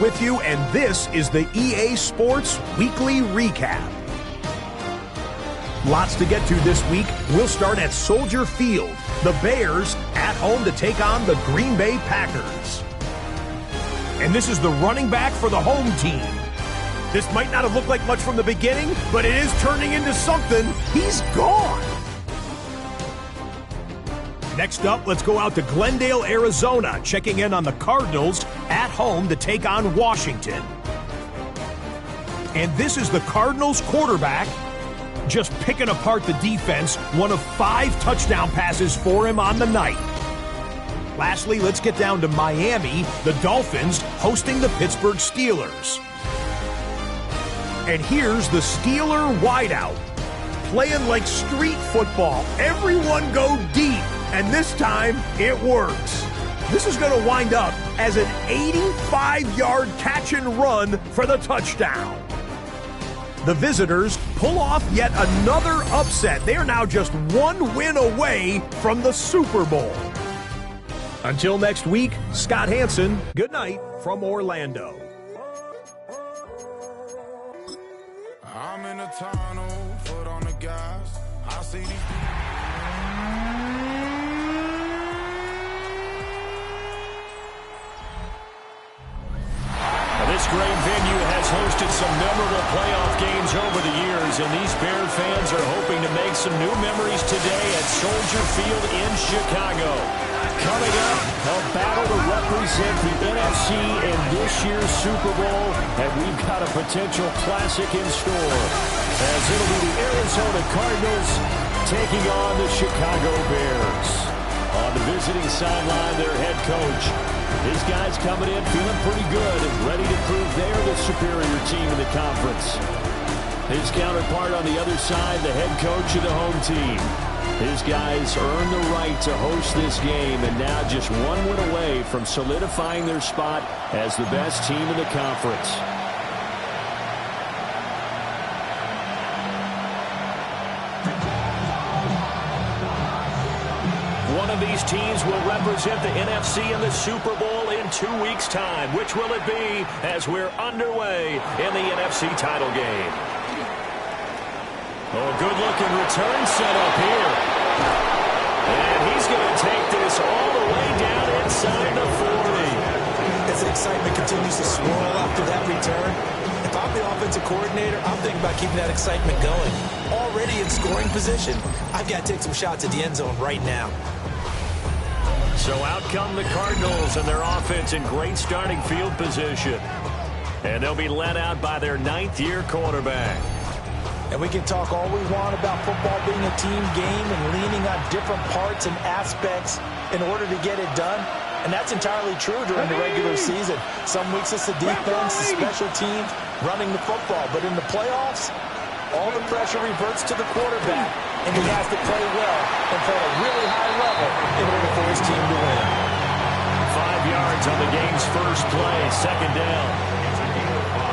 With you, and this is the EA Sports Weekly Recap. Lots to get to this week. We'll start at Soldier Field. The Bears at home to take on the Green Bay Packers. And this is the running back for the home team. This might not have looked like much from the beginning, but it is turning into something. He's gone. Next up, let's go out to Glendale, Arizona, checking in on the Cardinals at home to take on Washington. And this is the Cardinals quarterback just picking apart the defense, one of 5 touchdown passes for him on the night. Lastly, let's get down to Miami, the Dolphins hosting the Pittsburgh Steelers. And here's the Steeler wideout, playing like street football. Everyone go deep. And this time, it works. This is going to wind up as an 85-yard catch and run for the touchdown. The visitors pull off yet another upset. They are now just 1 win away from the Super Bowl. Until next week, Scott Hansen, good night from Orlando. I'm in a tunnel, foot on the gas. I see these This great venue has hosted some memorable playoff games over the years, and these Bear fans are hoping to make some new memories today at Soldier Field in Chicago. Coming up, a battle to represent the NFC in this year's Super Bowl, and we've got a potential classic in store, as it'll be the Arizona Cardinals taking on the Chicago Bears. On the visiting sideline, their head coach. His guys coming in feeling pretty good and ready to prove they're the superior team in the conference. His counterpart on the other side, the head coach of the home team. His guys earned the right to host this game, and now just 1 win away from solidifying their spot as the best team in the conference. One of these teams will represent the NFC in the Super Bowl in 2 weeks' time. Which will it be as we're underway in the NFC title game? Oh, good-looking return set up here. And he's going to take this all the way down inside the 40. As the excitement continues to swirl after that return, if I'm the offensive coordinator, I'm thinking about keeping that excitement going. Already in scoring position, I've got to take some shots at the end zone right now. So out come the Cardinals and their offense in great starting field position. And they'll be led out by their 9th-year quarterback. And we can talk all we want about football being a team game and leaning on different parts and aspects in order to get it done. And that's entirely true during the regular season. Some weeks it's the defense, the special teams, running the football. But in the playoffs, all the pressure reverts to the quarterback, and he has to play well and play at a really high level in order for his team to win. 5 yards on the game's first play, second down.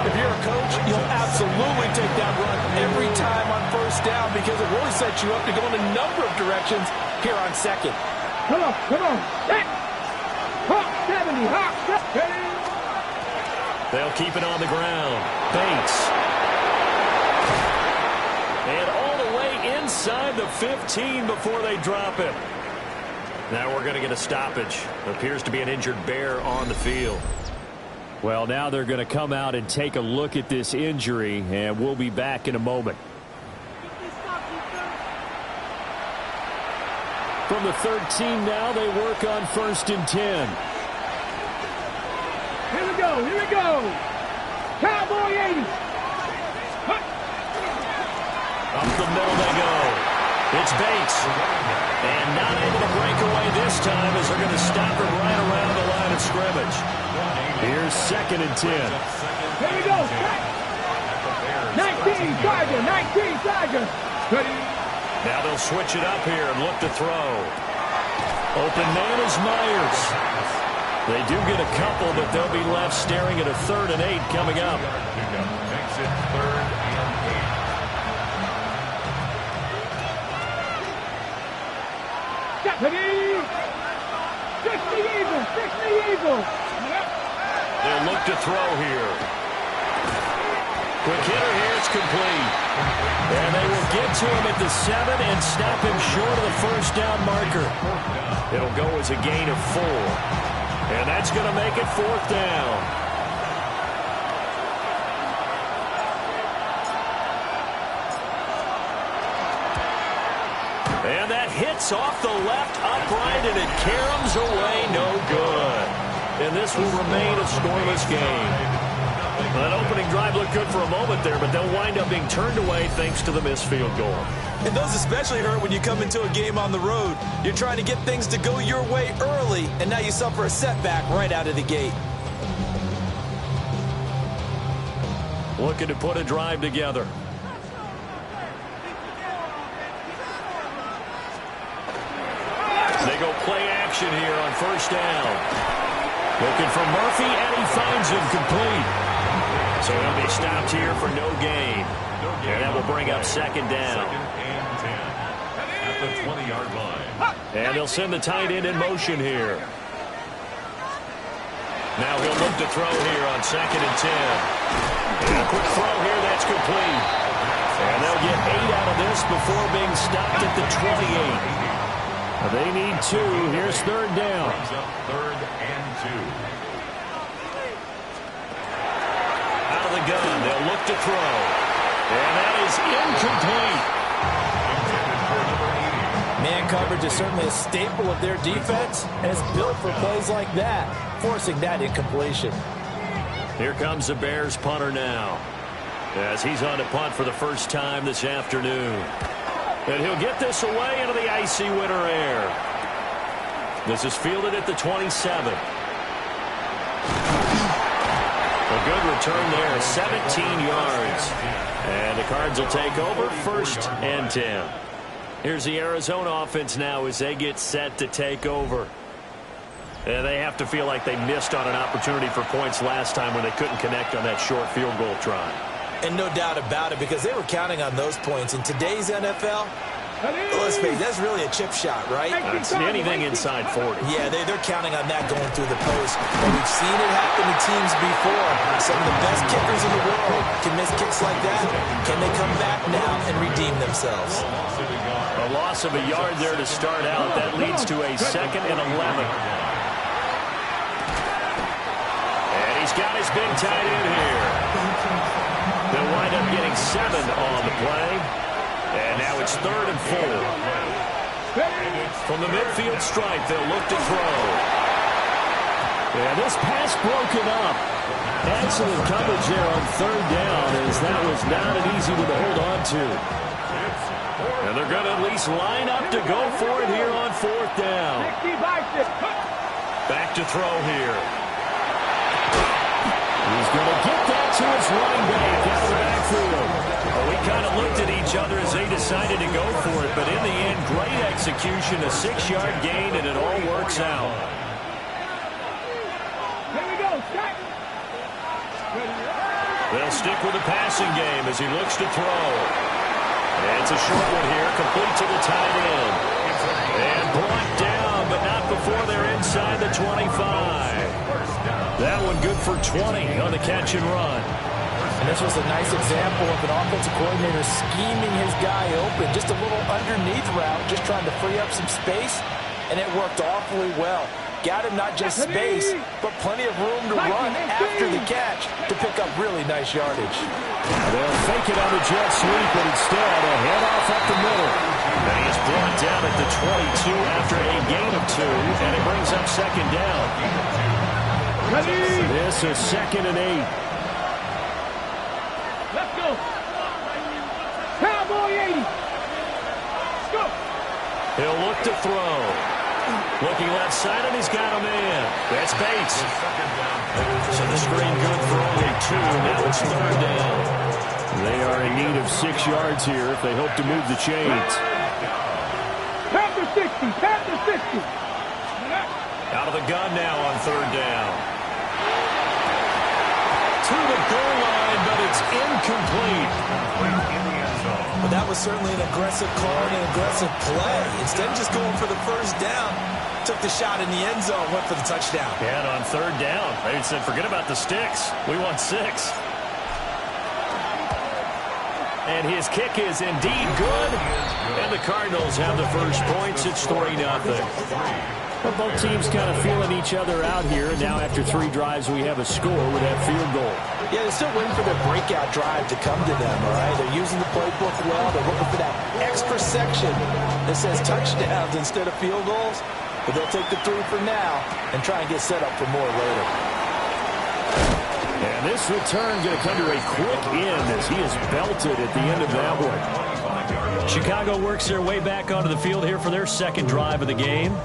If you're a coach, you'll absolutely take that run every time on first down because it really sets you up to go in a number of directions here on second. Come on. Hawk 70, Hawk 70. They'll keep it on the ground. Bates. And all the way inside the 15 before they drop it. Now we're going to get a stoppage. Appears to be an injured Bear on the field. Well, now they're going to come out and take a look at this injury, and we'll be back in a moment. From the 13 now, they work on 1st and 10. Here we go. Cowboy 80. Up the middle they go. It's Bates. And not able to break away this time as they're going to stop him right around the line of scrimmage. Here's 2nd and 10. Here we go. 19 Chargers. Now they'll switch it up here and look to throw. Open man is Myers. They do get a couple, but they'll be left staring at a 3rd and 8 coming up. makes it 3rd and 8. Fix the Eagles. They'll look to throw here. Quick hitter here, it's complete. And they will get to him at the 7 and snap him short of the first down marker. It'll go as a gain of 4. And that's going to make it 4th down. And that hits off the left upright, and it caroms away, no good. And this will remain a scoreless game. That opening drive looked good for a moment there, but they'll wind up being turned away thanks to the missed field goal. And those especially hurt when you come into a game on the road. You're trying to get things to go your way early, and now you suffer a setback right out of the gate. Looking to put a drive together. They go play action here on first down. Looking for Murphy, and he finds him complete. So he'll be stopped here for no gain. And that will bring up second down. At the 20-yard line. And they'll send the tight end in motion here. Now he'll look to throw here on 2nd and 10. And a quick throw here, that's complete. And they'll get 8 out of this before being stopped at the 28. They need 2. Here's 3rd down. 3rd and 2. Out of the gun, they'll look to throw. And that is incomplete. Man coverage is certainly a staple of their defense, and it's built for plays like that, forcing that incompletion. Here comes the Bears punter now, as he's on to punt for the first time this afternoon. And he'll get this away into the icy winter air. This is fielded at the 27. A good return there, 17 yards. And the Cards will take over, 1st and 10. Here's the Arizona offense now as they get set to take over. And they have to feel like they missed on an opportunity for points last time when they couldn't connect on that short field goal try. And no doubt about it, because they were counting on those points. In today's NFL, let's face it, that's really a chip shot, right? That's anything inside 40. Yeah, they're counting on that going through the post. And we've seen it happen to teams before. Some of the best kickers in the world can miss kicks like that. Can they come back now and redeem themselves? A loss of a yard there to start out. That leads to a 2nd and 11. And he's got his big tight end here. They'll wind up getting 7 on the play. And now it's 3rd and 4. From the midfield stripe, they'll look to throw. And this pass broken up. Excellent coverage there on 3rd down, as that was not an easy one to hold on to. And they're going to at least line up to go for it here on 4th down. Back to throw here. He's going to get that to his running back out of the backfield. Well, we kind of looked at each other as they decided to go for it, but in the end, great execution, a 6-yard gain, and it all works out. Here we go, Jack. They'll stick with the passing game as he looks to throw. And it's a short one here, complete to the tight end. And brought down, but not before they're inside the 25. That one good for 20 on the catch and run. And this was a nice example of an offensive coordinator scheming his guy open. Just a little underneath route, just trying to free up some space, and it worked awfully well. Got him not just space, but plenty of room to run after the catch to pick up really nice yardage. They'll fake it on the jet sweep, but instead a handoff up the middle. And he's brought down at the 22 after a gain of 2, and it brings up 2nd down. This is 2nd and 8. Let's go. Cowboy 80. Let's go. He'll look to throw. Looking left side, and he's got a man. That's Bates. So the screen good for only 2. Now it's 3rd down. They are in need of 6 yards here if they hope to move the chains. Panther 60. Panther 60. Out of the gun now on 3rd down. To the goal line, but it's incomplete. But that was certainly an aggressive call and an aggressive play. Instead of just going for the first down, took the shot in the end zone, went for the touchdown. And on third down, they said, forget about the sticks. We want 6. And his kick is indeed good. And the Cardinals have the first points. It's 3-0. Well, both teams kind of feeling each other out here. And now after 3 drives, we have a score with that field goal. Yeah, they're still waiting for their breakout drive to come to them, all right? They're using the playbook well. They're looking for that extra section that says touchdowns instead of field goals. But they'll take the 3 for now and try and get set up for more later. And this return going to come to a quick end as he is belted at the end of that one. Chicago works their way back onto the field here for their second drive of the game.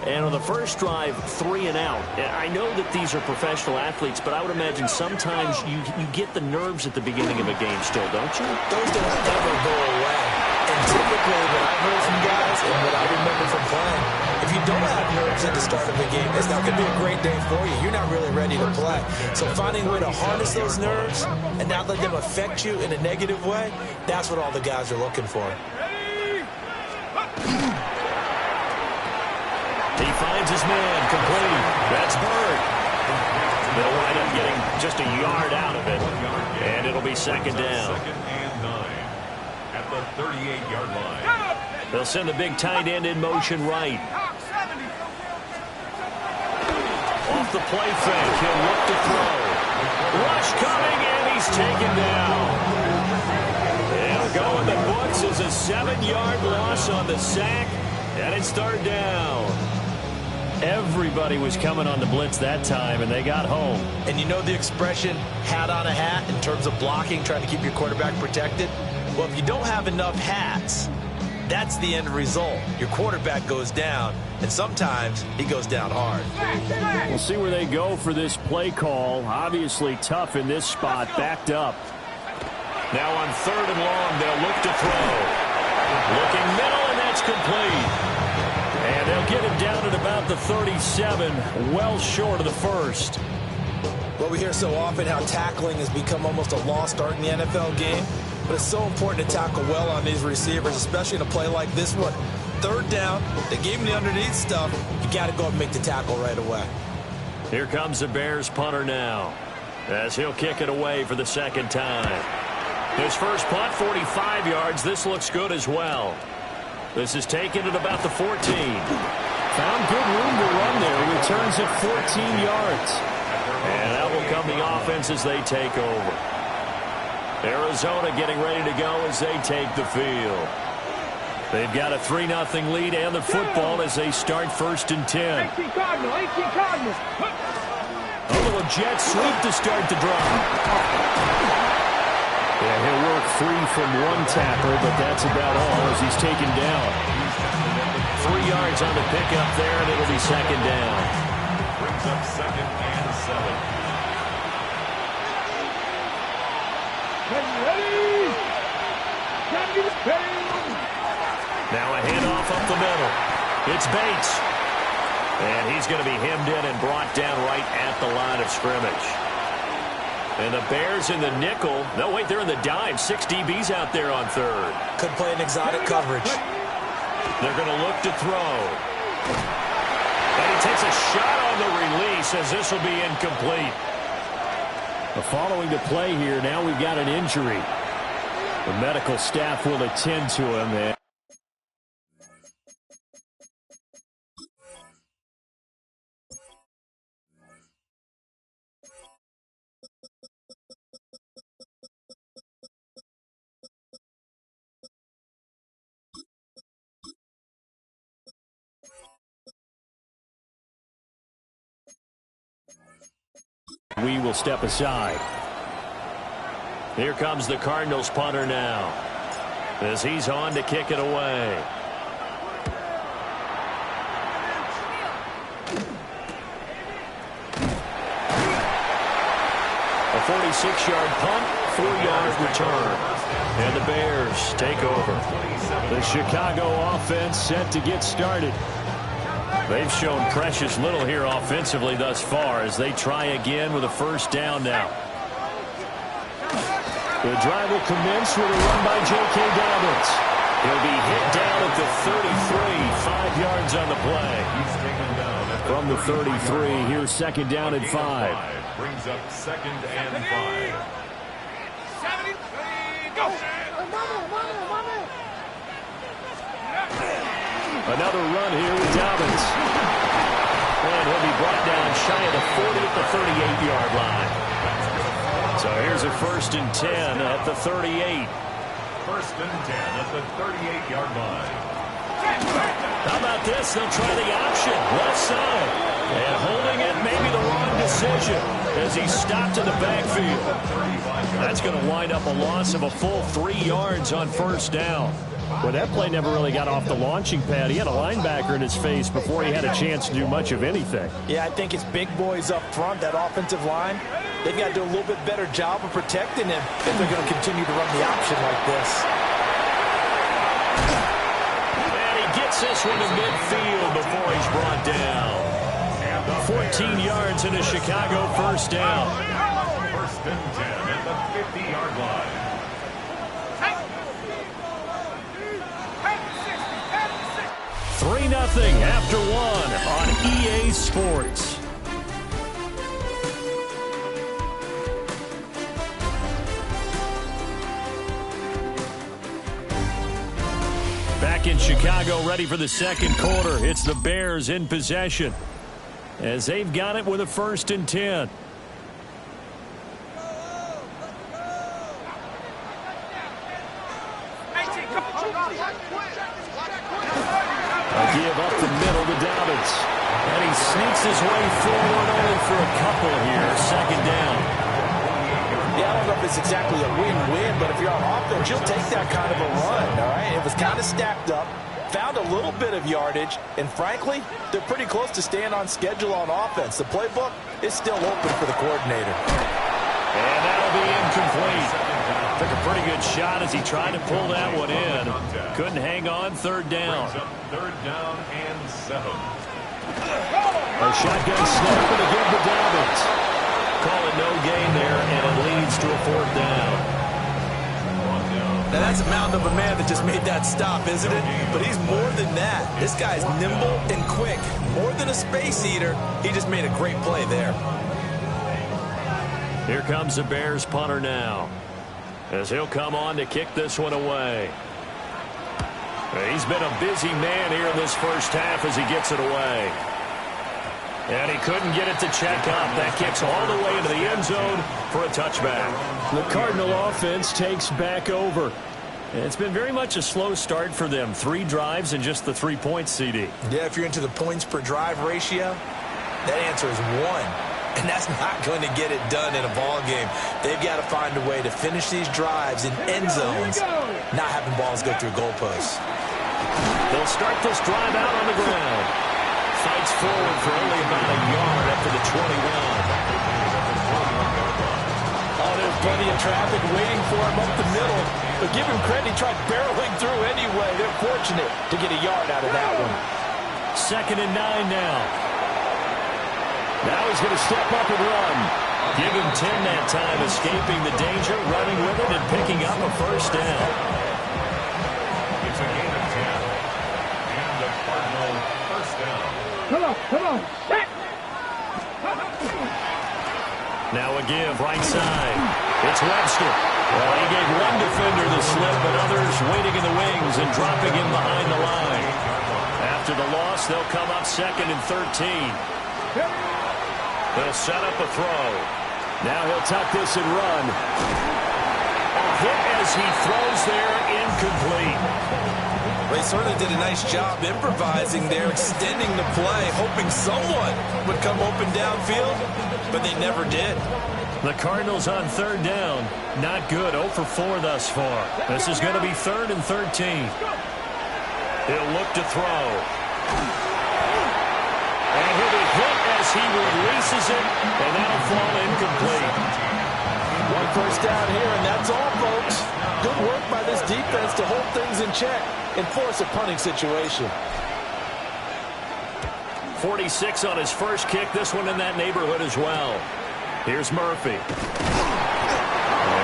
And on the first drive, 3 and out. I know that these are professional athletes, but I would imagine sometimes you get the nerves at the beginning of a game still, don't you? Those don't ever go away. And typically, what I've heard from guys and what I remember from playing, if you don't have nerves at the start of a game, it's not going to be a great day for you. You're not really ready to play. So finding a way to harness those nerves and not let them affect you in a negative way, that's what all the guys are looking for. He finds his man, complete. That's Bird. They'll wind up getting just a yard out of it, and it'll be second down. 2nd and 9 at the 38-yard line. They'll send the big tight end in motion right. Off the play fake, he'll look to throw. Rush coming, and he's taken down. It'll go in the books as a 7-yard loss on the sack, and it's third down. Everybody was coming on the blitz that time, and they got home. And you know the expression, hat on a hat, in terms of blocking, trying to keep your quarterback protected? Well, if you don't have enough hats, that's the end result. Your quarterback goes down, and sometimes he goes down hard. We'll see where they go for this play call. Obviously tough in this spot, backed up. Now on 3rd and long, they'll look to throw. Looking middle, and that's complete. And they'll get him down at about the 37, well short of the first. Well, we hear so often how tackling has become almost a lost art in the NFL game, but it's so important to tackle well on these receivers, especially in a play like this one. 3rd down, they gave him the underneath stuff. You got to go and make the tackle right away. Here comes the Bears punter now, as he'll kick it away for the second time. His first punt, 45 yards. This looks good as well. This is taken at about the 14. Found good room to run there. Returns at 14 yards. And that will come the offense as they take over. Arizona getting ready to go as they take the field. They've got a 3-0 lead and the football as they start 1st and 10. 18 Cardinals, 18 Cardinals. A little jet sweep to start the drive. Yeah, he'll work free from one tackler, but that's about all as he's taken down. 3 yards on the pickup there, and it'll be second down. Brings up 2nd and 7. Ready? Now a handoff up the middle. It's Bates. And he's going to be hemmed in and brought down right at the line of scrimmage. And the Bears in the nickel. No, wait, they're in the dime. 6 DBs out there on 3rd. Could play an exotic coverage. They're going to look to throw. And he takes a shot on the release as this will be incomplete. Following the play here, now we've got an injury. The medical staff will attend to him. We will step aside. Here comes the Cardinals punter now, as he's on to kick it away. A 46-yard punt, 4-yard return. And the Bears take over. The Chicago offense set to get started. They've shown precious little here offensively thus far as they try again with a first down now. The drive will commence with a run by J.K. Dobbins. He'll be hit down at the 33, 5 yards on the play. He's taken down at the From the 33, here's second down and 5. Brings up second and 5. Go! Another run here with Dobbins. And he'll be brought down shy of the 40 at the 38-yard line. So here's a 1st and 10 at the 38. 1st and 10 at the 38-yard line. How about this? They'll try the option. Left side. And holding it, maybe the wrong decision as he stopped in the backfield. That's going to wind up a loss of a full 3 yards on 1st down. Well, that play never really got off the launching pad. He had a linebacker in his face before he had a chance to do much of anything. Yeah, I think it's big boys up front, that offensive line. They've got to do a little bit better job of protecting him if they're going to continue to run the option like this. And he gets this one to midfield before he's brought down. 14 yards into Chicago 1st down. 1st and 10 at the 50-yard line. 3-0 after 1 on EA Sports. Back in Chicago, ready for the second quarter. It's the Bears in possession as they've got it with a 1st and 10. Give up the middle to Dobbins. And he sneaks his way forward only for a couple here. 2nd down. Yeah, I don't know if it's exactly a win-win, but if you're on offense, you'll take that kind of a run, all right? It was kind of stacked up, found a little bit of yardage, and frankly, they're pretty close to staying on schedule on offense. The playbook is still open for the coordinator. And that'll be incomplete. Took a pretty good shot as he tried to pull that one in. Couldn't hang on. 3rd down. 3rd down and 7. A shotgun snap and again to Dobbins. Call it no gain there, and it leads to a 4th down. Now that's a mountain of a man that just made that stop, isn't it? But he's more than that. This guy's nimble and quick. More than a space eater, he just made a great play there. Here comes the Bears punter now, as he'll come on to kick this one away. He's been a busy man here in this 1st half as he gets it away. And he couldn't get it to check up. That kicks all the way into the end zone for a touchback. The Cardinal offense takes back over. It's been very much a slow start for them. 3 drives and just the 3 points, CD. Yeah, if you're into the points per drive ratio, that answer is 1. And that's not going to get it done in a ball game. They've got to find a way to finish these drives in end zones, not having balls go through goalposts. They'll start this drive out on the ground. Fights forward for only about a yard up to the 21. Oh, there's plenty of traffic waiting for him up the middle. But give him credit, he tried barreling through anyway. They're fortunate to get a yard out of that one. 2nd and 9 now. Now he's going to step up and run. Give him 10 that time, escaping the danger, running with it, and picking up a 1st down. It's a gain of 10. And the Cardinal 1st down. Come on. Set. Now a give, right side. It's Webster. Well, he gave one defender the slip, but others waiting in the wings and dropping him behind the line. After the loss, they'll come up 2nd and 13. They'll set up a throw. Now he'll tuck this and run. A hit as he throws there, incomplete. They certainly did a nice job improvising there, extending the play, hoping someone would come open downfield, but they never did. The Cardinals on 3rd down. Not good. 0 for 4 thus far. This is going to be 3rd and 13. He'll look to throw. And he'll be hit as he releases it, and that'll fall incomplete. 1 first down here, and that's all, folks. Good work by this defense to hold things in check and force a punting situation. 46 on his first kick. This one in that neighborhood as well. Here's Murphy. A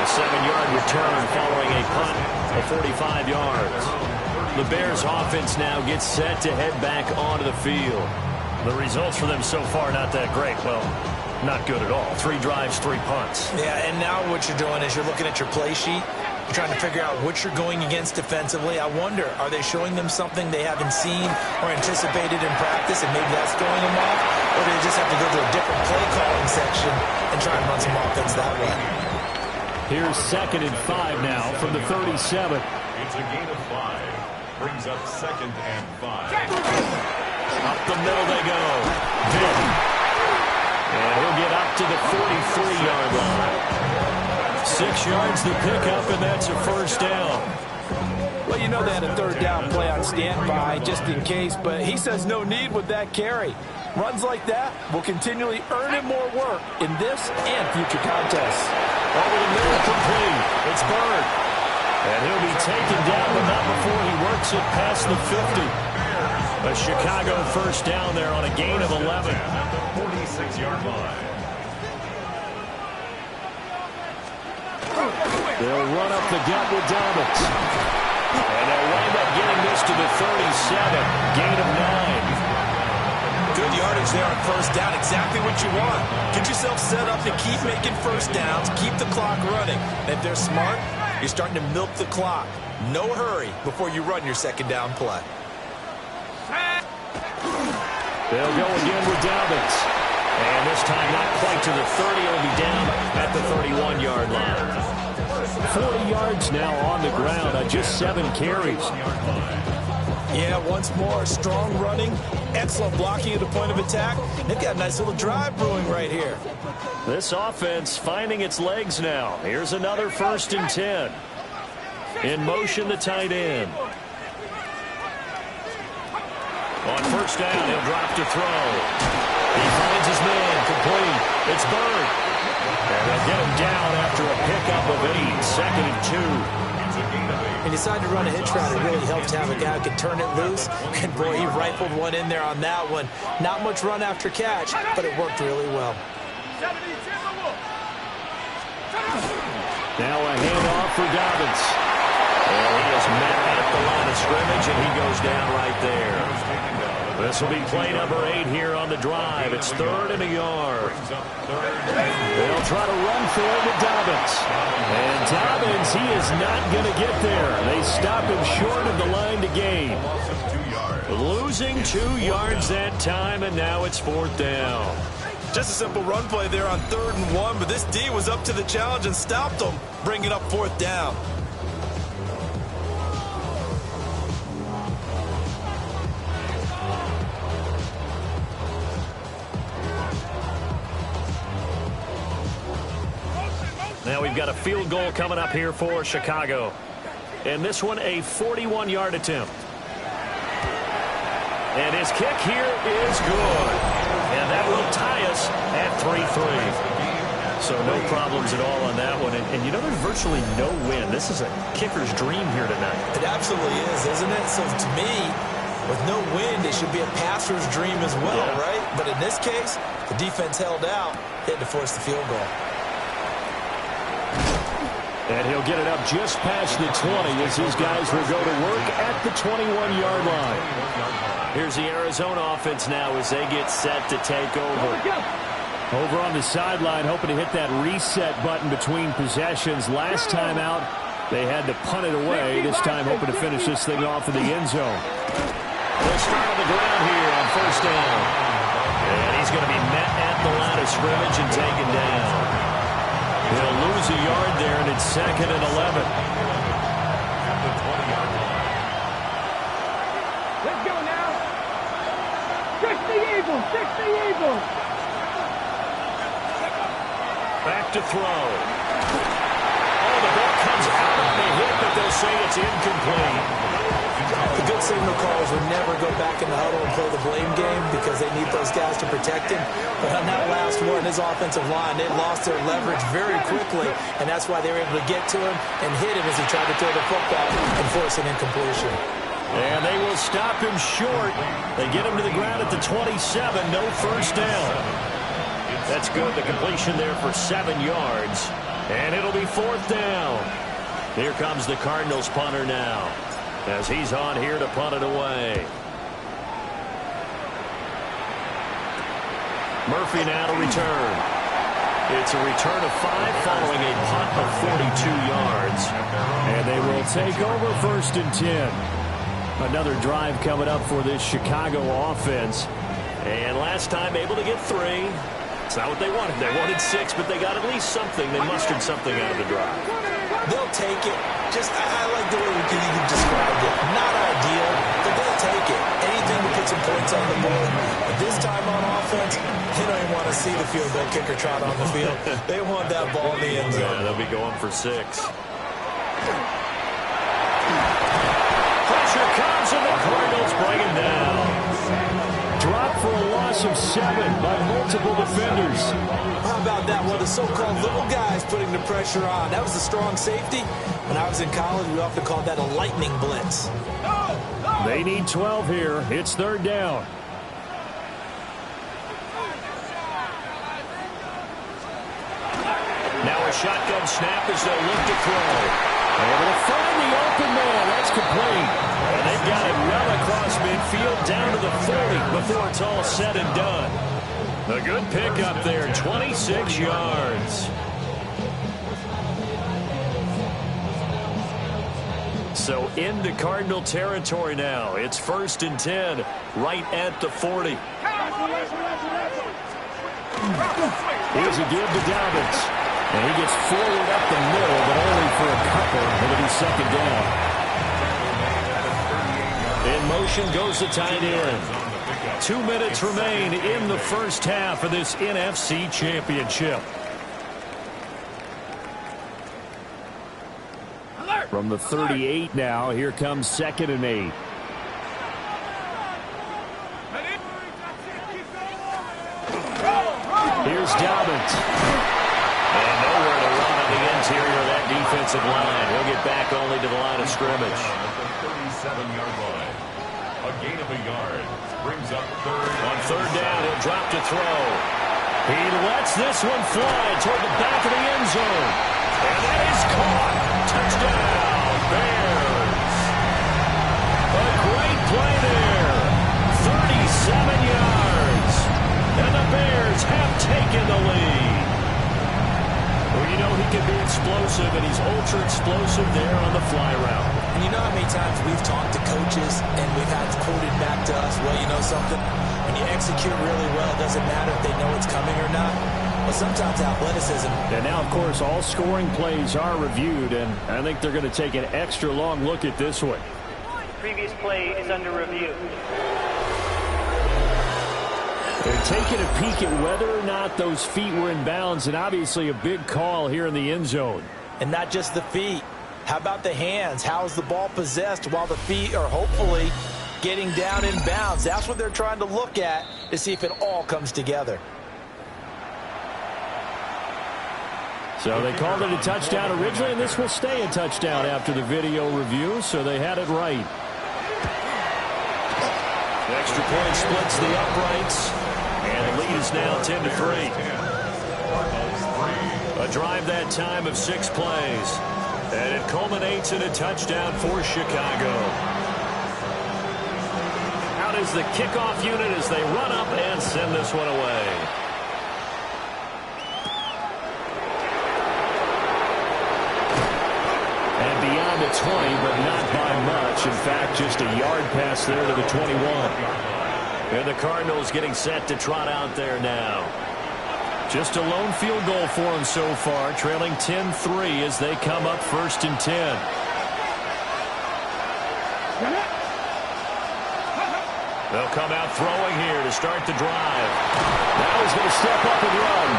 7-yard return following a punt of 45 yards. The Bears offense now gets set to head back onto the field. The results for them so far not that great. Well, not good at all. 3 drives, 3 punts. Yeah, and now what you're doing is you're looking at your play sheet. You're trying to figure out what you're going against defensively. I wonder, are they showing them something they haven't seen or anticipated in practice, and maybe that's throwing them off? Or do they just have to go to a different play calling section and try and run some offense that way? Here's 2nd and 5 now from the 37. It's a gain of 5. Brings up 2nd and 5. Up the middle they go. And he'll get up to the 43-yard line. 6 yards to pick up, and that's a first down. Well, you know they had a 3rd down play on standby just in case, but he says no need with that carry. Runs like that will continually earn him more work in this and future contests. Over the middle, complete. It's Bird. And he'll be taken down, but not before he works it past the 50. A Chicago first down there on a gain of 11. 46-yard line. They'll run up the gut with Dobbins. And they'll wind up getting this to the 37. Gain of 9. Good yardage there on first down. Exactly what you want. Get yourself set up to keep making first downs, keep the clock running. And if they're smart, you're starting to milk the clock. No hurry before you run your 2nd down play. They'll go again with Dobbins. And this time not quite to the 30. It'll be down at the 31-yard line. 40 yards now on the ground on just 7 carries. Yeah, once more, strong running, excellent blocking at the point of attack. They've got a nice little drive brewing right here. This offense finding its legs now. Here's another 1st and 10. In motion, the tight end. On first down, he'll drop to throw. He finds his man, complete. It's Bird. And they'll get him down after a pickup of 8. 2nd and 2. He decided to run a hitch route. It really helped to have a guy who could turn it loose. And boy, he rifled one in there on that one. Not much run after catch, but it worked really well. Now a handoff for Dobbins. And he is met at the line of scrimmage, and he goes down right there. This will be play number 8 here on the drive. It's 3rd and a yard. They'll try to run for it with Dobbins. And Dobbins, he is not going to get there. They stop him short of the line to gain. Losing 2 yards that time, and now it's 4th down. Just a simple run play there on 3rd and 1, but this D was up to the challenge and stopped them, bringing up 4th down. Now we've got a field goal coming up here for Chicago. And this one a 41-yard attempt. And his kick here is good. And that will tie us at 3-3. So no problems at all on that one. And you know, there's virtually no win. This is a kicker's dream here tonight. It absolutely is, isn't it? So to me, with no win, it should be a passer's dream as well, right? But in this case, the defense held out. They had to force the field goal. And he'll get it up just past the 20 as these guys will go to work at the 21-yard line. Here's the Arizona offense now as they get set to take over. Over on the sideline, hoping to hit that reset button between possessions. Last time out, they had to punt it away. This time, hoping to finish this thing off in the end zone. They'll start on the ground here on first down. And he's going to be met at the line of scrimmage and taken down. He'll lose a yard there, and it's 2nd and 11. Let's go now. 60 Eagles, 60 Eagles. Back to throw. Oh, the ball comes out on the hit, but they'll say it's incomplete. The good signal callers would never go back in the huddle and play the blame game because they need those guys to protect him. But on that last one, his offensive line, they lost their leverage very quickly, and that's why they were able to get to him and hit him as he tried to throw the football and force an incompletion. And they will stop him short. They get him to the ground at the 27, no first down. That's good, the completion there for 7 yards. And it'll be 4th down. Here comes the Cardinals punter now. as he's on here to punt it away. Murphy now to return. It's a return of 5 following a punt of 42 yards. And they will take over 1st and 10. Another drive coming up for this Chicago offense. And last time able to get 3. It's not what they wanted. They wanted 6, but they got at least something. They mustered something out of the drive. They'll take it. I like the way you described it. Not ideal, but they'll take it. Anything to put some points on the board. But this time on offense, they don't even want to see the field goal kicker trot on the field. They want that ball in the end zone. Yeah, they'll be going for 6. Pressure comes, and the Cardinals bring him down. Drop for a loss of 7 by multiple defenders. How about that? One of the so-called little guys putting the pressure on. That was a strong safety. When I was in college, we often called that a lightning blitz. They need 12 here. It's 3rd down. Now a shotgun snap as they look to throw. Able to find the open man. That's complete. And they've got it well across midfield down to the 40 before it's all said and done. A good pickup there, 26 yards. So into Cardinal territory now. It's 1st and 10, right at the 40. Here's a give to Dobbins. And he gets forward up the middle, but only for a couple. It'll be 2nd down. In motion goes the tight end. 2 minutes remain in the first half of this NFC Championship. From the 38 now, here comes 2nd and 8. Here's Dobbins. And nowhere to run on the interior of that defensive line. He'll get back only to the line of scrimmage. On the 37-yard line. A gain of a yard. Brings up 3rd. On 3rd down, he'll drop to throw. He lets this one fly toward the back of the end zone. And that is caught. Touchdown, Bears. A great play there. 37 yards. And the Bears have taken the lead. Well, you know he can be explosive, and he's ultra-explosive there on the fly route. And you know how many times we've talked to coaches and we've had quoted back to us, well, you know something? When you execute really well, it doesn't matter if they know it's coming or not. But sometimes athleticism. And now, of course, all scoring plays are reviewed, and I think they're going to take an extra long look at this one. Previous play is under review. They're taking a peek at whether or not those feet were in bounds, and obviously a big call here in the end zone. And not just the feet. How about the hands? How is the ball possessed while the feet are hopefully getting down in bounds? That's what they're trying to look at to see if it all comes together. So they called it a touchdown originally, and this will stay a touchdown after the video review, so they had it right. The extra point splits the uprights, and the lead is now 10-3. A drive that time of 6 plays, and it culminates in a touchdown for Chicago. Out is the kickoff unit as they run up and send this one away. And beyond the 20, but not by much. In fact, just a yard pass there to the 21. And the Cardinals getting set to trot out there now. Just a lone field goal for them so far, trailing 10-3 as they come up 1st and 10. They'll come out throwing here to start the drive. Now he's going to step up and run.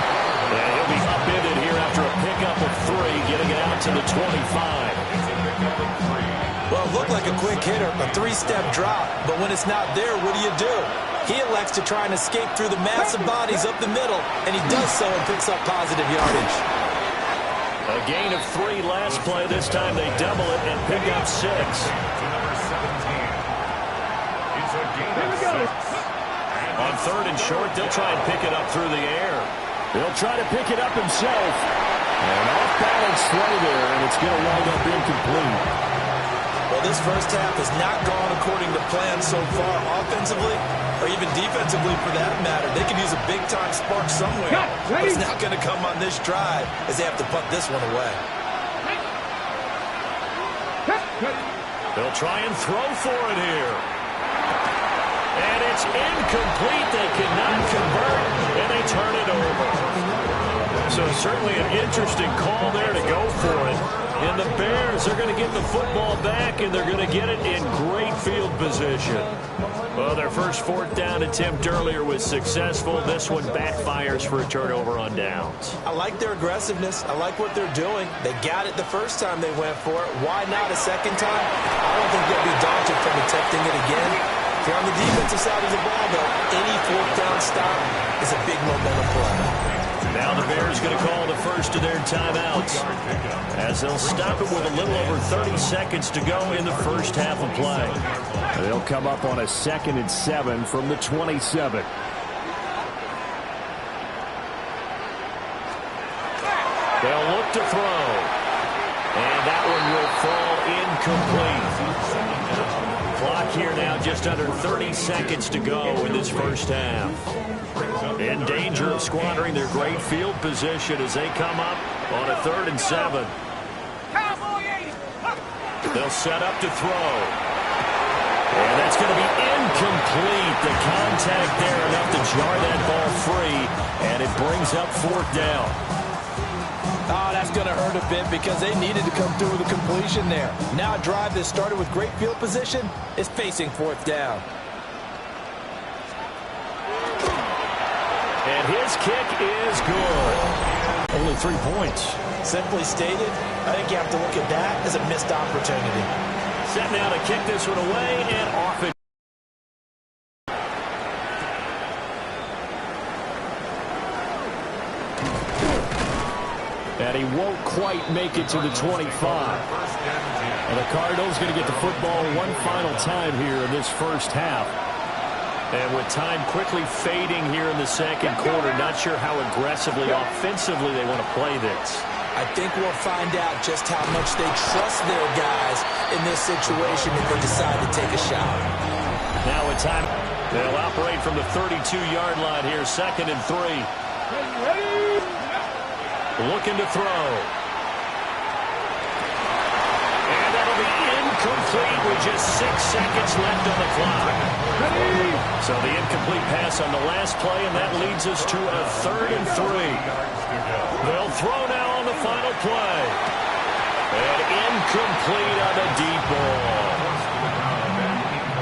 And he'll be upended here after a pickup of 3, getting it out to the 25. Well, it looked like a quick hitter, a 3-step drop. But when it's not there, what do? He elects to try and escape through the massive bodies up the middle, and he does so and picks up positive yardage. A gain of 3 last play. This time they double it and pick up 6. To number 17. It's a gain of 6. On 3rd and short, they'll try and pick it up through the air. He'll try to pick it up himself. An off-balance throw there, and it's going to wind up incomplete. Well, this first half has not gone according to plan so far, offensively or even defensively for that matter. They could use a big-time spark somewhere, but it's not going to come on this drive as they have to put this one away. They'll try and throw for it here. And it's incomplete. They cannot convert, and they turn it over. So certainly an interesting call there to go for it. And the Bears are going to get the football back, and they're going to get it in great field position. Well, their first fourth down attempt earlier was successful. This one backfires for a turnover on downs. I like their aggressiveness. I like what they're doing. They got it the first time they went for it. Why not a second time? I don't think they'll be daunted from attempting it again. If you're on the defensive side of the ball, though, any fourth down stop is a big momentum play. Now the Bears going to call the first of their timeouts as they'll stop it with a little over 30 seconds to go in the first half of play. They'll come up on a 2nd and 7 from the 27. They'll look to throw. And that one will fall incomplete. Clock here now just under 30 seconds to go in this first half. In danger of squandering their great field position as they come up on a 3rd and 7. They'll set up to throw. And that's going to be incomplete. The contact there enough to jar that ball free, and it brings up 4th down. Oh, that's going to hurt a bit because they needed to come through with a completion there. Now a drive that started with great field position is facing 4th down. And his kick is good. Only 3 points. Simply stated, I think you have to look at that as a missed opportunity. Set now to kick this one away and off it. And he won't quite make it to the 25. And the Cardinals going to get the football one final time here in this first half. And with time quickly fading here in the second quarter, not sure how aggressively, offensively they want to play this. I think we'll find out just how much they trust their guys in this situation if they decide to take a shot. Now with time, they'll operate from the 32-yard line here, 2nd and 3. Looking to throw. And that'll be incomplete with just 6 seconds left on the clock. So the incomplete pass on the last play, and that leads us to a 3rd and 3. They'll throw now on the final play. And incomplete on the deep ball.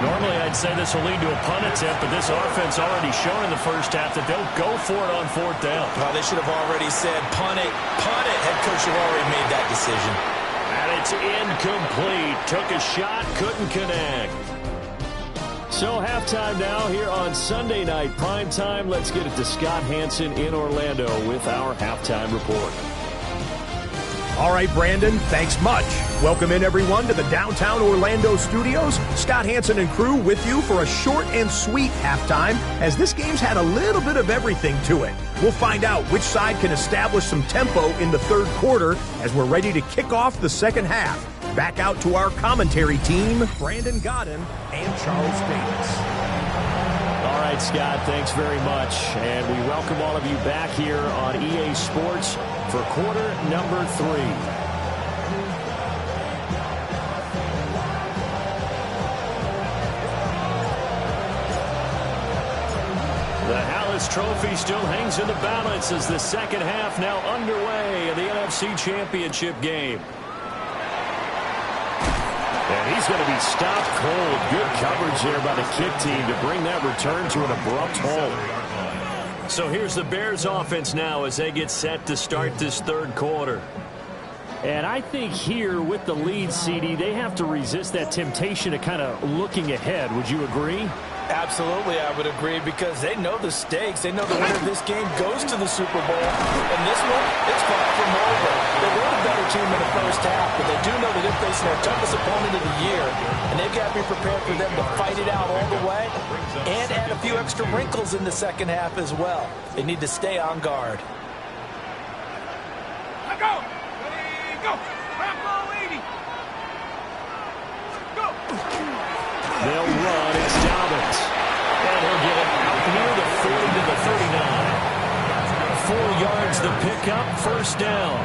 Normally I'd say this will lead to a punt attempt, but this offense already shown in the first half that they'll go for it on 4th down. Well, they should have already said punt it, punt it. Head coach have already made that decision. And it's incomplete. Took a shot, couldn't connect. So halftime now here on Sunday night prime time. Let's get it to Scott Hanson in Orlando with our halftime report. All right, Brandon, thanks much. Welcome in, everyone, to the downtown Orlando studios. Scott Hanson and crew with you for a short and sweet halftime, as this game's had a little bit of everything to it. We'll find out which side can establish some tempo in the third quarter as we're ready to kick off the second half. Back out to our commentary team, Brandon Godden and Charles Davis. All right, Scott, thanks very much. And we welcome all of you back here on EA Sports for quarter number 3. The Hallis Trophy still hangs in the balance as the second half now underway in the NFC Championship game. And he's going to be stopped cold. Good coverage there by the kick team to bring that return to an abrupt halt. So here's the Bears offense now as they get set to start this third quarter. And I think here with the lead, CD, they have to resist that temptation of kind of looking ahead. Would you agree? Absolutely, I would agree, because they know the stakes. They know the winner of this game goes to the Super Bowl. And this one, it's far from over. They were the better team in the first half, but they do know that they're facing their toughest opponent of the year, and they've got to be prepared for them to fight it out all the way and add a few extra wrinkles in the second half as well. They need to stay on guard. Go! Ready, go! Rambo 80! the pickup, first down.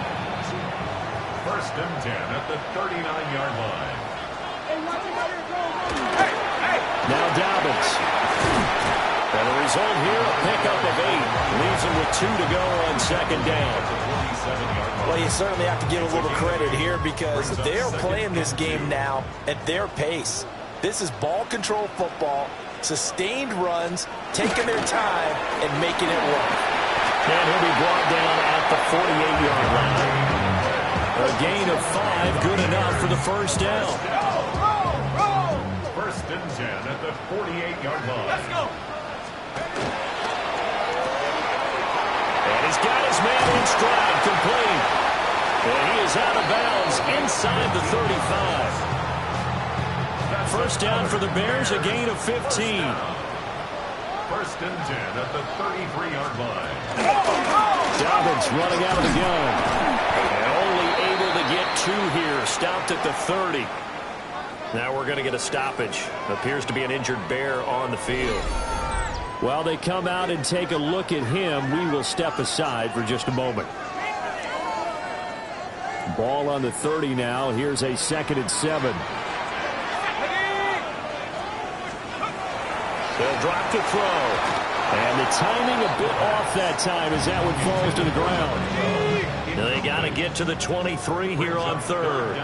First and 10 at the 39-yard line. Now Dobbins. And the result here, a pickup of 8. Leaves him with 2 to go on second down. Well, you certainly have to give a little credit here because they're playing this game now at their pace. This is ball control football, sustained runs, taking their time, and making it work. And he'll be brought down at the 48-yard line. A gain of 5, good enough for the first down. First and 10 at the 48-yard line. Let's go. And he's got his man in stride, complete. And he is out of bounds inside the 35. First down for the Bears, a gain of 15. First and 10 at the 33-yard line. Dobbins running out of the gun. And only able to get 2 here. Stopped at the 30. Now we're going to get a stoppage. Appears to be an injured Bear on the field. While they come out and take a look at him, we will step aside for just a moment. Ball on the 30 now. Here's a 2nd and 7. They'll drop to throw. And the timing a bit off that time as that one falls to the ground. Now they got to get to the 23 here on 3rd.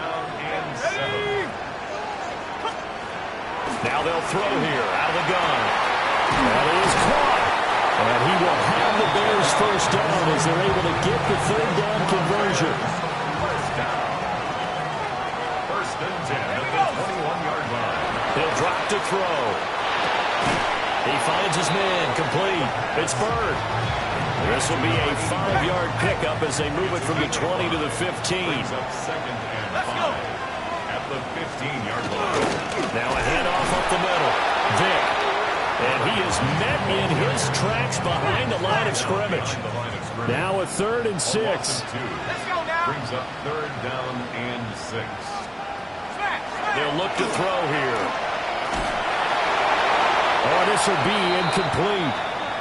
Now they'll throw here out of the gun. That is caught. And he will have the Bears first down as they're able to get the 3rd down conversion. First and 10 at the 21-yard line. He'll drop to throw. He finds his man, complete. It's Bird. This will be a 5-yard pickup as they move it from the 20 to the 15. Brings up 2nd and 5 at the 15-yard line. Now a handoff up the middle. Vick. And he is met in his tracks behind the line of scrimmage. Now a 3rd and 6. Let's go now. Brings up 3rd down and 6. They'll look to throw here. Oh, this will be incomplete.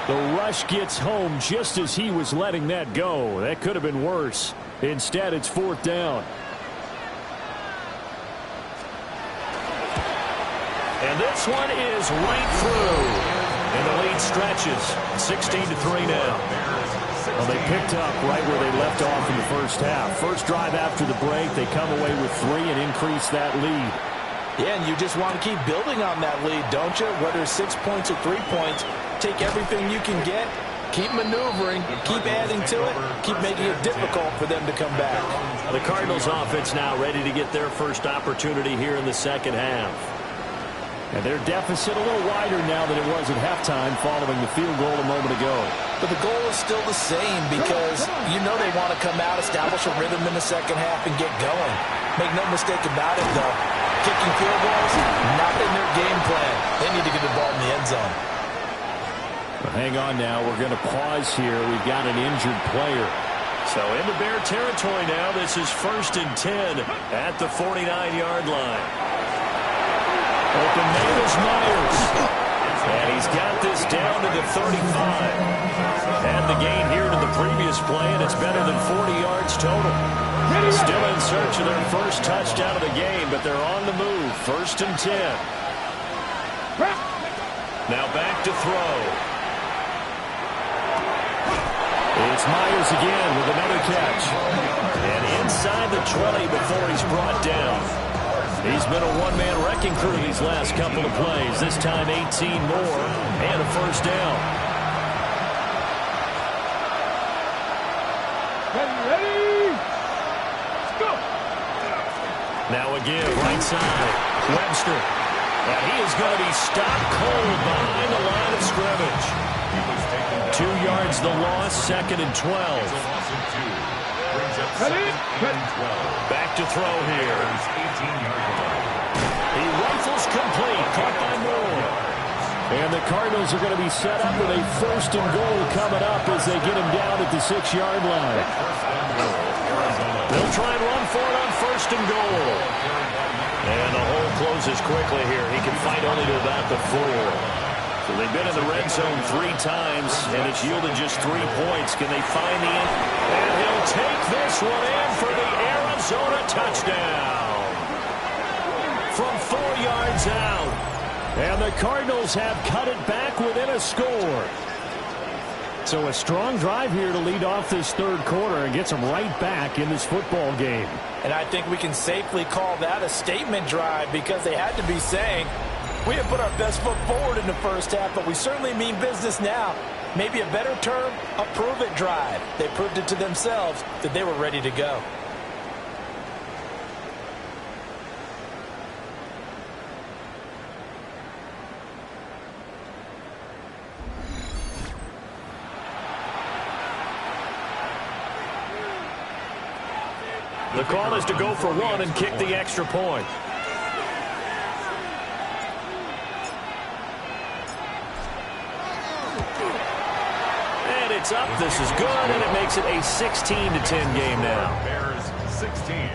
The rush gets home just as he was letting that go. That could have been worse. Instead, it's 4th down. And this one is right through. And the lead stretches. 16-3 now. Well, they picked up right where they left off in the first half. First drive after the break, they come away with 3 and increase that lead. Yeah, and you just want to keep building on that lead, don't you? Whether it's 6 points or 3 points, take everything you can get, keep maneuvering, keep adding to it, keep making it difficult for them to come back. The Cardinals offense now ready to get their first opportunity here in the second half. And their deficit a little wider now than it was at halftime following the field goal a moment ago. But the goal is still the same because you know they want to come out, establish a rhythm in the second half, and get going. Make no mistake about it, though. Kicking field goals, not in their game plan. They need to get the ball in the end zone. Well, hang on now. We're going to pause here. We've got an injured player. So into Bear territory now. This is 1st and 10 at the 49-yard line. Open man is Myers. And he's got this down to the 35. And the gain here to the previous play, and it's better than 40 yards total. Still in search of their first touchdown of the game, but they're on the move. 1st and 10. Now back to throw. It's Myers again with another catch. And inside the 20 before he's brought down. He's been a one-man wrecking crew these last couple of plays. This time 18 more and a first down. Ready? Let's go. Now again, right side. Webster. And he is going to be stopped cold behind the line of scrimmage. 2 yards the loss, 2nd and 12. Back to throw here. He rifles complete, caught by Moore. And the Cardinals are going to be set up with a 1st and goal coming up as they get him down at the 6-yard line. They'll try and run for it on 1st and goal. And the hole closes quickly here. He can fight only to about the 4. So they've been in the red zone 3 times, and it's yielded just 3 points. Can they find the end? And he'll take this one in for the Arizona touchdown. From 4 yards out. And the Cardinals have cut it back within a score. So a strong drive here to lead off this third quarter and gets them right back in this football game. And I think we can safely call that a statement drive because they had to be saying, we have put our best foot forward in the first half, but we certainly mean business now. Maybe a better term, a prove-it drive. They proved it to themselves that they were ready to go. The call is to go for 1 and kick the extra point. And it's up. This is good, and it makes it a 16-10 game now. Bears 16.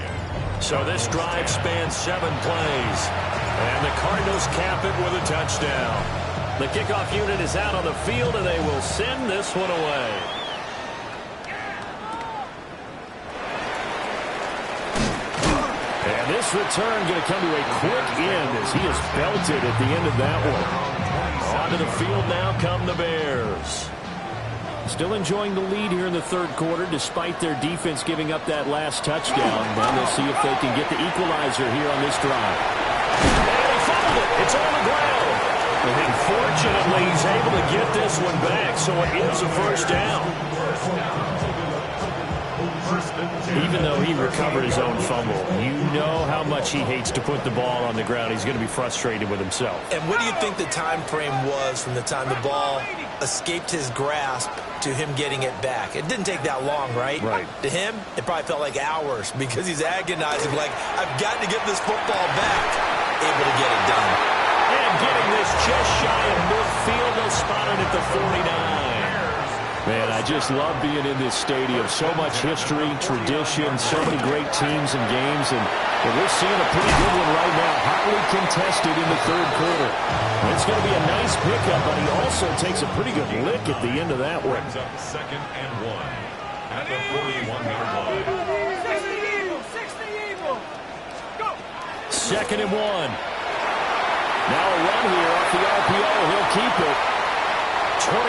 So this drive spans 7 plays. And the Cardinals cap it with a touchdown. The kickoff unit is out on the field, and they will send this one away. And this return going to come to a quick end as he is belted at the end of that one. Onto the field now come the Bears. Still enjoying the lead here in the third quarter despite their defense giving up that last touchdown. And they'll see if they can get the equalizer here on this drive. And he fumbled it. It's on the ground. And fortunately, he's able to get this one back, so it is a first down. Even though he recovered his own fumble, you know how much he hates to put the ball on the ground. He's going to be frustrated with himself. And what do you think the time frame was from the time the ball escaped his grasp to him getting it back? It didn't take that long, right? Right. To him, it probably felt like hours because he's agonizing, like, I've got to get this football back. Able to get it done. And getting this just shy of midfield, they'll spot it at the 49. Man, I just love being in this stadium. So much history, tradition, so many great teams and games. And we're seeing a pretty good one right now. Hotly contested in the third quarter. It's going to be a nice pickup, but he also takes a pretty good lick at the end of that one. Brings up 2nd and 1 at the 41-yard line. 2nd and 1. Now a run here off the RPO. He'll keep it. 23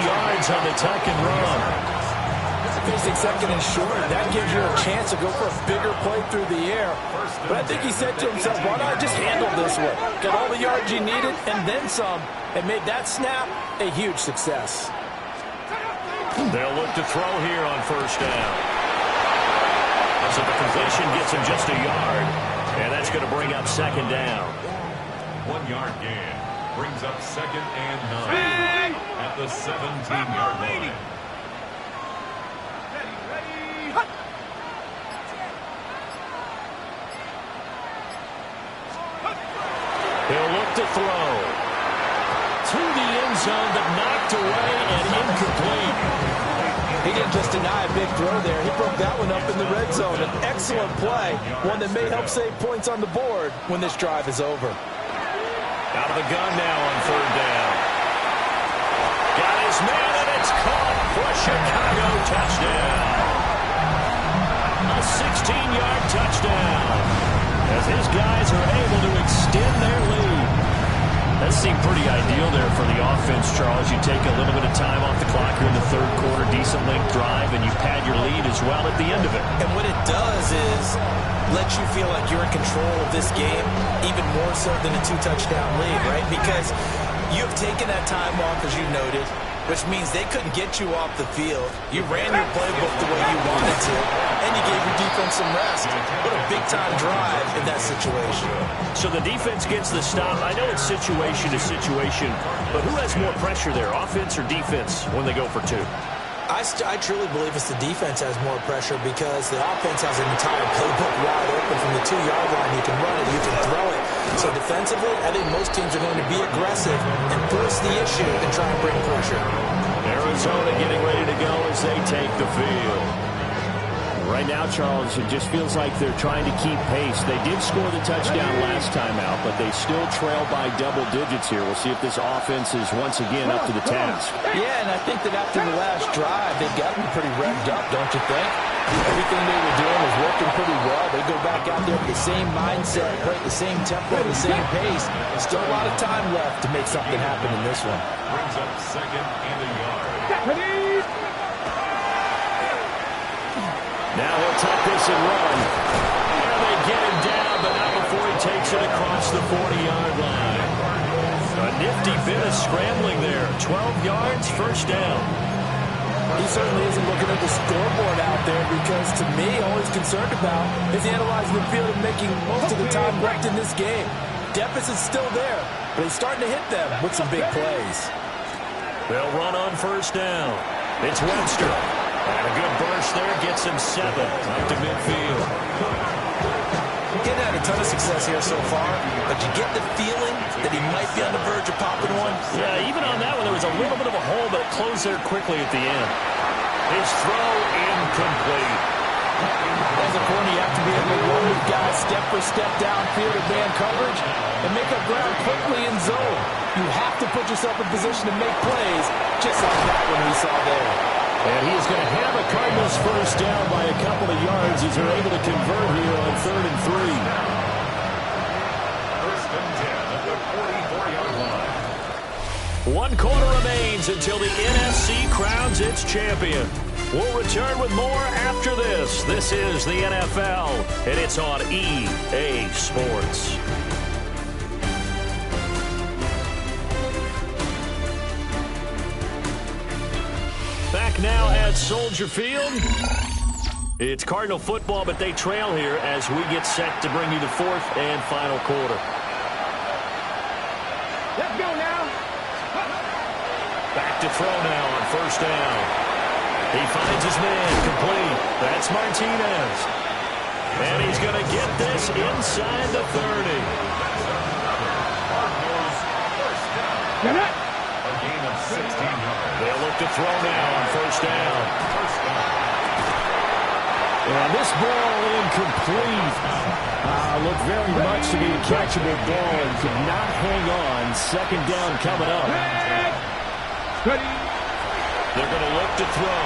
yards on the tuck and run. Facing 2nd and short, that gives you a chance to go for a bigger play through the air. But I think he said to himself, why not just handle this one? Got all the yards you needed and then some, and made that snap a huge success. They'll look to throw here on first down. So the completion gets him just a yard, and that's going to bring up 2nd down. 1-yard gain. Brings up 2nd and 9 at the 17-yard line. He'll look to throw. To the end zone, but knocked away and incomplete. He didn't just deny a big throw there. He broke that one up in the red zone. An excellent play, one that may help save points on the board when this drive is over. Out of the gun now on 3rd down. Got his man, and it's caught for a Chicago touchdown. A 16-yard touchdown as his guys are able to extend their lead. That seemed pretty ideal there for the offense, Charles. You take a little bit of time off the clock here in the third quarter, decent length drive, and you pad your lead as well at the end of it. And what it does is let you feel like you're in control of this game, even more so than a 2-touchdown lead, right? Because you have taken that time off, as you noted, which means they couldn't get you off the field. You ran your playbook the way you wanted to, and you gave your defense some rest. What a big-time drive in that situation. So the defense gets the stop. I know it's situation to situation, but who has more pressure there, offense or defense, when they go for 2? I truly believe it's the defense has more pressure because the offense has an entire playbook wide open from the 2-yard line. You can run it, you can throw it. So defensively, I think most teams are going to be aggressive and force the issue and try and bring pressure. Arizona getting ready to go as they take the field. Right now, Charles, it just feels like they're trying to keep pace. They did score the touchdown last time out, but they still trail by double digits here. We'll see if this offense is once again up to the task. Yeah, and I think that after the last drive, they've got to be pretty revved up, don't you think? Everything they were doing was working pretty well. They go back out there with the same mindset, play at the same tempo, the same pace. There's still a lot of time left to make something happen in this one. Brings up second and a yard. Now he'll tuck this and run. And they get him down, but not before he takes it across the 40-yard line. A nifty bit of scrambling there. 12 yards, first down. He certainly isn't looking at the scoreboard out there because, to me, all he's concerned about is analyzing the field and making most of the time left in this game. Deficit's still there, but he's starting to hit them with some big plays. They'll run on first down. It's Webster. And a good burst there gets him 7 up to midfield. Getting had a ton of success here so far, but you get the feeling that he might be on the verge of popping one. Yeah, even on that one, there was a little bit of a hole, but it closed there quickly at the end. His throw incomplete. As a corner, you have to be able to run with guys step for step downfield at man coverage and make up ground quickly in zone. You have to put yourself in position to make plays, just like that one we saw there. And he is going to have a Cardinals first down by a couple of yards as they're able to convert here on 3rd and 3. First and 10 at the 44-yard line. 1 quarter remains until the NFC crowns its champion. We'll return with more after this. This is the NFL, and it's on EA Sports. Back now at Soldier Field. It's Cardinal football, but they trail here as we get set to bring you the 4th and final quarter. Let's go now. Back to throw now on first down. He finds his man complete. That's Martinez. And he's going to get this inside the 30. Get it. A gain of 16 yards. They'll look to throw now on first down. And this ball incomplete. Looked very much to be a catchable ball and could not hang on. 2nd down coming up. Ready. They're going to look to throw.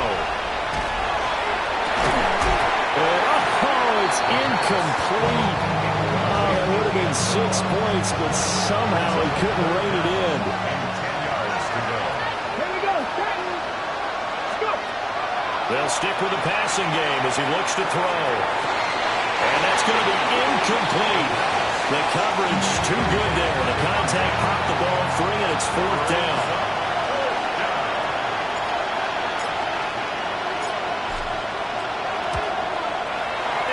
Oh, it's incomplete. Oh, that would have been 6 points, but somehow he couldn't rein it in. They'll stick with the passing game as he looks to throw. And that's going to be incomplete. The coverage too good there. The contact popped the ball free, and it's 4th down.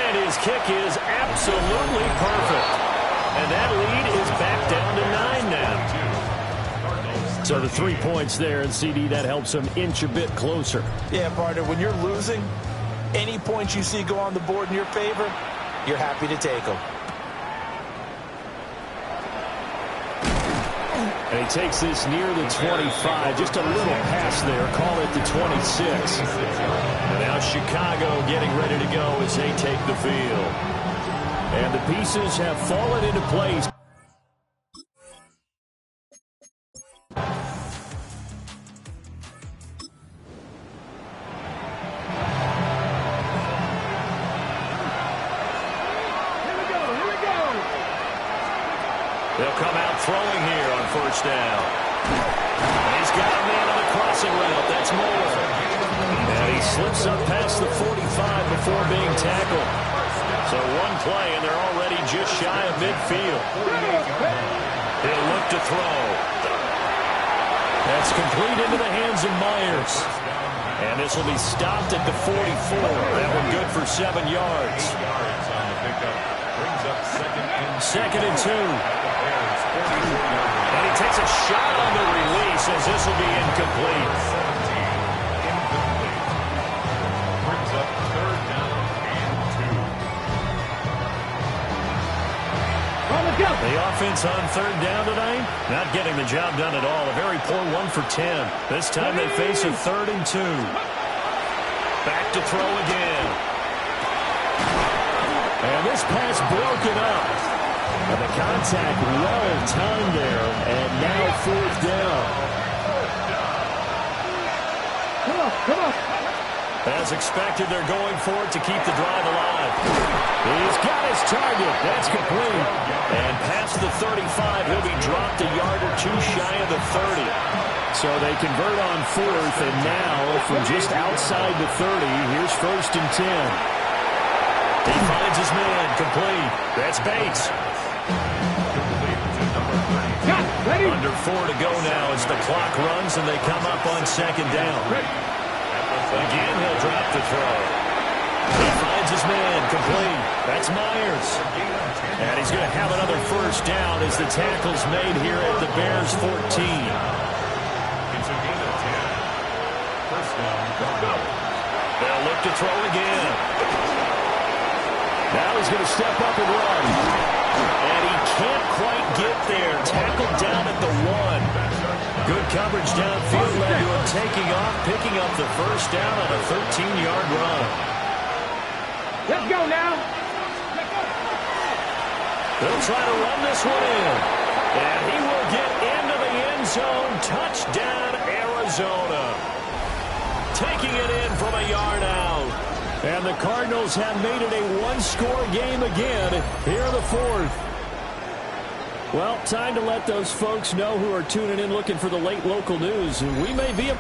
And his kick is absolutely perfect. And that lead is back down to 9 now. So the 3 points there, and CD, that helps him inch a bit closer. Yeah, partner, when you're losing, any points you see go on the board in your favor, you're happy to take them. And he takes this near the 25. Just a little pass there. Call it the 26. And now Chicago getting ready to go as they take the field. And the pieces have fallen into place. They'll come out throwing here on first down. And he's got a man on the crossing route. That's Moore. And he slips up past the 45 before being tackled. So one play, and they're already just shy of midfield. He'll look to throw. That's complete into the hands of Myers. And this will be stopped at the 44. That one good for 7 yards. 8 yards on the pickup. Brings up second and 2. And he takes a shot on the release as this will be incomplete. Incomplete. Brings up 3rd down and 2. The offense on 3rd down tonight, not getting the job done at all. A very poor 1 for 10. This time they face a 3rd and 2. Back to throw again. this pass broken up. And the contact well timed there, and now 4th down. Come on. As expected, they're going for it to keep the drive alive. He's got his target. That's complete. And past the 35, he'll be dropped a yard or two shy of the 30. So they convert on 4th, and now from just outside the 30, here's 1st and 10. He finds his man, complete. That's Bates. Under 4 to go now as the clock runs and they come up on 2nd down. Again, he'll drop the throw. He finds his man, complete. That's Myers. And he's going to have another 1st down as the tackle's made here at the Bears 14. It's a gain of 10. First down, go. They'll look to throw again. Now he's going to step up and run. And he can't quite get there. Tackled down at the 1. Good coverage downfield led to him taking off, picking up the 1st down on a 13-yard run. Let's go now. They'll try to run this one in. And he will get into the end zone. Touchdown, Arizona. Taking it in from a yard out. And the Cardinals have made it a one-score game again here in the 4th. Well, time to let those folks know who are tuning in looking for the late local news. We may be a...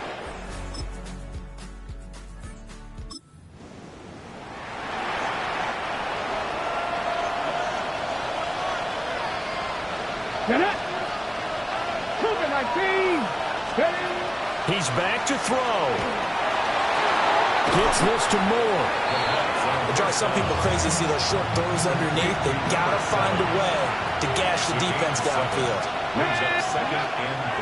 He's back to throw. Gets this to Moore. It drives some people crazy to see those short throws underneath. They got to find a way to gash the defense downfield.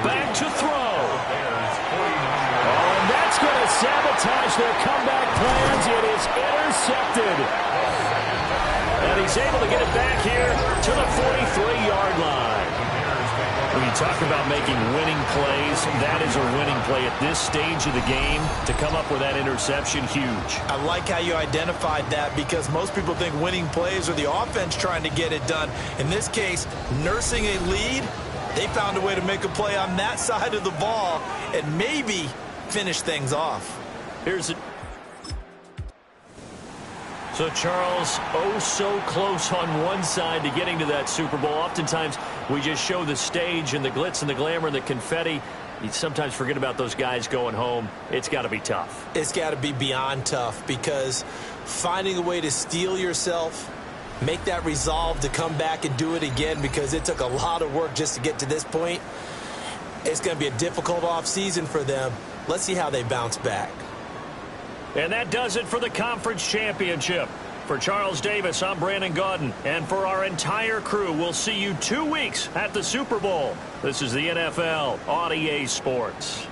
Back to throw. Oh, and that's going to sabotage their comeback plans. It is intercepted. And he's able to get it back here to the 43-yard line. When you talk about making winning plays, that is a winning play at this stage of the game. To come up with that interception, huge. I like how you identified that because most people think winning plays are the offense trying to get it done. In this case, nursing a lead, they found a way to make a play on that side of the ball and maybe finish things off. Here's it. So, Charles, oh so close on one side to getting to that Super Bowl. Oftentimes, we just show the stage and the glitz and the glamour and the confetti. You sometimes forget about those guys going home. It's got to be tough. It's got to be beyond tough because finding a way to steel yourself, make that resolve to come back and do it again because it took a lot of work just to get to this point. It's going to be a difficult offseason for them. Let's see how they bounce back. And that does it for the conference championship. For Charles Davis, I'm Brandon Gaudin. And for our entire crew, we'll see you 2 weeks at the Super Bowl. This is the NFL on EA Sports.